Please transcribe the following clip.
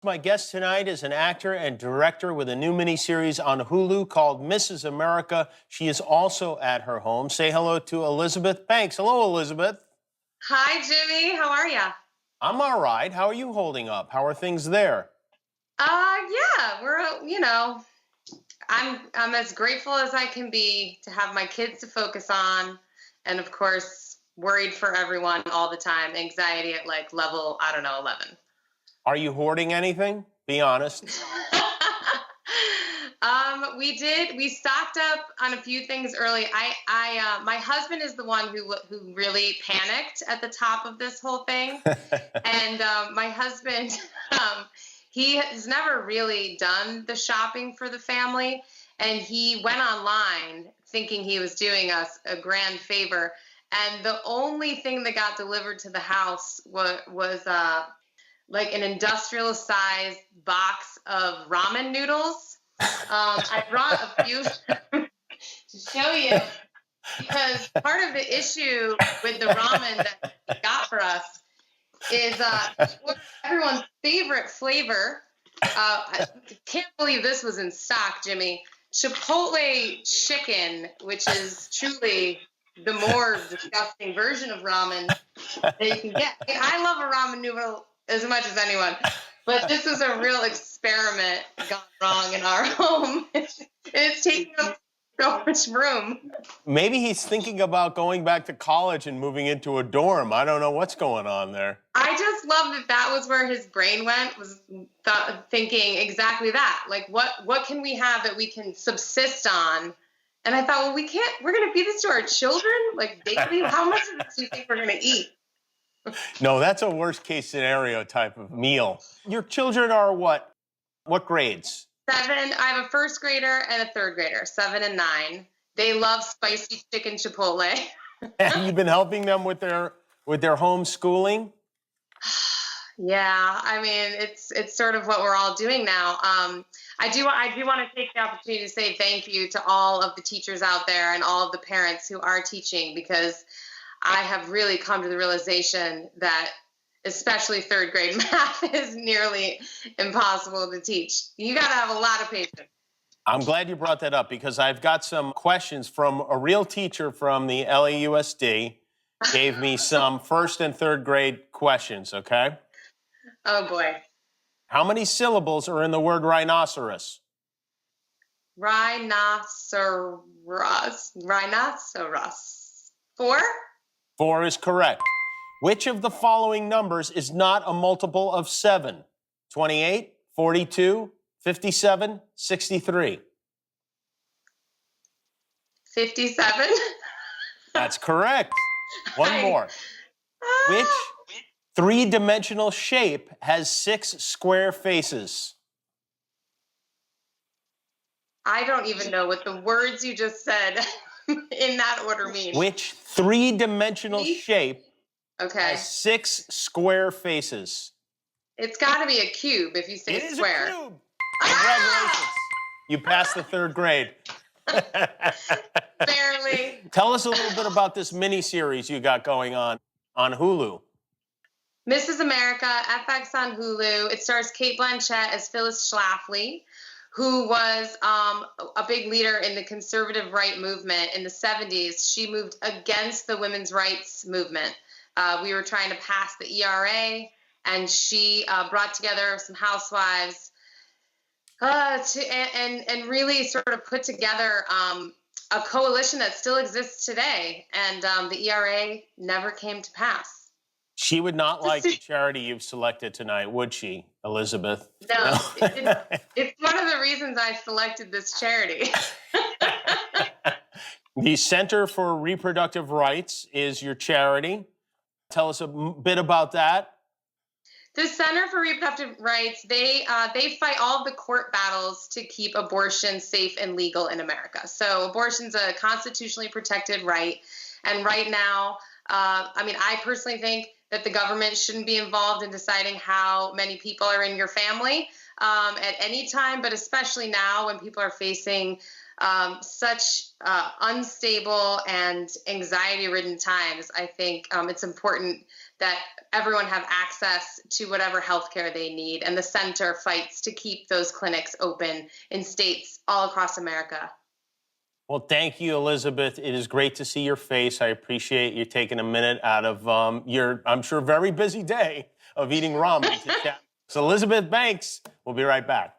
My guest tonight is an actor and director with a new miniseries on Hulu called Mrs. America. She is also at her home. Say hello to Elizabeth Banks. Hello, Elizabeth. Hi, Jimmy. How are ya? I'm all right. How are you holding up? How are things there? Yeah, I'm as grateful as I can be to have my kids to focus on, and of course, worried for everyone all the time. Anxiety at like level, I don't know, 11. Are you hoarding anything? Be honest. We stocked up on a few things early. My husband is the one who really panicked at the top of this whole thing. And my husband, he has never really done the shopping for the family. And he went online thinking he was doing us a grand favor. And the only thing that got delivered to the house was like an industrial sized box of ramen noodles. I brought a few to show you because part of the issue with the ramen that he got for us is everyone's favorite flavor. I can't believe this was in stock, Jimmy. Chipotle chicken, which is truly the more disgusting version of ramen that you can get. I mean, I love a ramen noodle as much as anyone, but this is a real experiment gone wrong in our home. It's taking up so much room. Maybe he's thinking about going back to college and moving into a dorm. I don't know what's going on there. I just love that was where his brain went, was thinking exactly that. Like, what can we have that we can subsist on? And I thought, well, we're going to feed this to our children, like daily. How much of this do you think we're going to eat? No, that's a worst case scenario type of meal. Your children are what? What grades? 7. I have a first grader and a third grader, 7 and 9. They love spicy chicken chipotle. Have you been helping them with their homeschooling? Yeah, I mean, it's sort of what we're all doing now. I do want to take the opportunity to say thank you to all of the teachers out there and all of the parents who are teaching, because I have really come to the realization that especially third grade math is nearly impossible to teach. You got to have a lot of patience. I'm glad you brought that up because I've got some questions from a real teacher from the LAUSD. Gave me some first and third grade questions, okay? Oh, boy. How many syllables are in the word rhinoceros? Rhinoceros. 4? 4 is correct. Which of the following numbers is not a multiple of 7? 28, 42, 57, 63. 57? That's correct. One more. Which three-dimensional shape has 6 square faces? I don't even know what the words you just said in that order mean. Which three-dimensional shape Okay. has 6 square faces? It's got to be a cube if you say It is square. a cube. Congratulations. You passed the third grade. Barely. Tell us a little bit about this mini-series you got going on Hulu. Mrs. America, FX on Hulu. It stars Kate Blanchett as Phyllis Schlafly, who was a big leader in the conservative right movement in the 70s. She moved against the women's rights movement. We were trying to pass the ERA, and she brought together some housewives and really sort of put together a coalition that still exists today. And the ERA never came to pass. She would not like the charity you've selected tonight, would she, Elizabeth? No. It's one of the reasons I selected this charity. The Center for Reproductive Rights is your charity. Tell us a bit about that. The Center for Reproductive Rights, they fight all of the court battles to keep abortion safe and legal in America. So abortion's a constitutionally protected right. And right now, I personally think that the government shouldn't be involved in deciding how many people are in your family at any time, but especially now when people are facing such unstable and anxiety-ridden times, I think it's important that everyone have access to whatever healthcare they need. And the center fights to keep those clinics open in states all across America. Well, thank you, Elizabeth. It is great to see your face. I appreciate you taking a minute out of your, I'm sure, very busy day of eating ramen to chat. So, Elizabeth Banks, we'll be right back.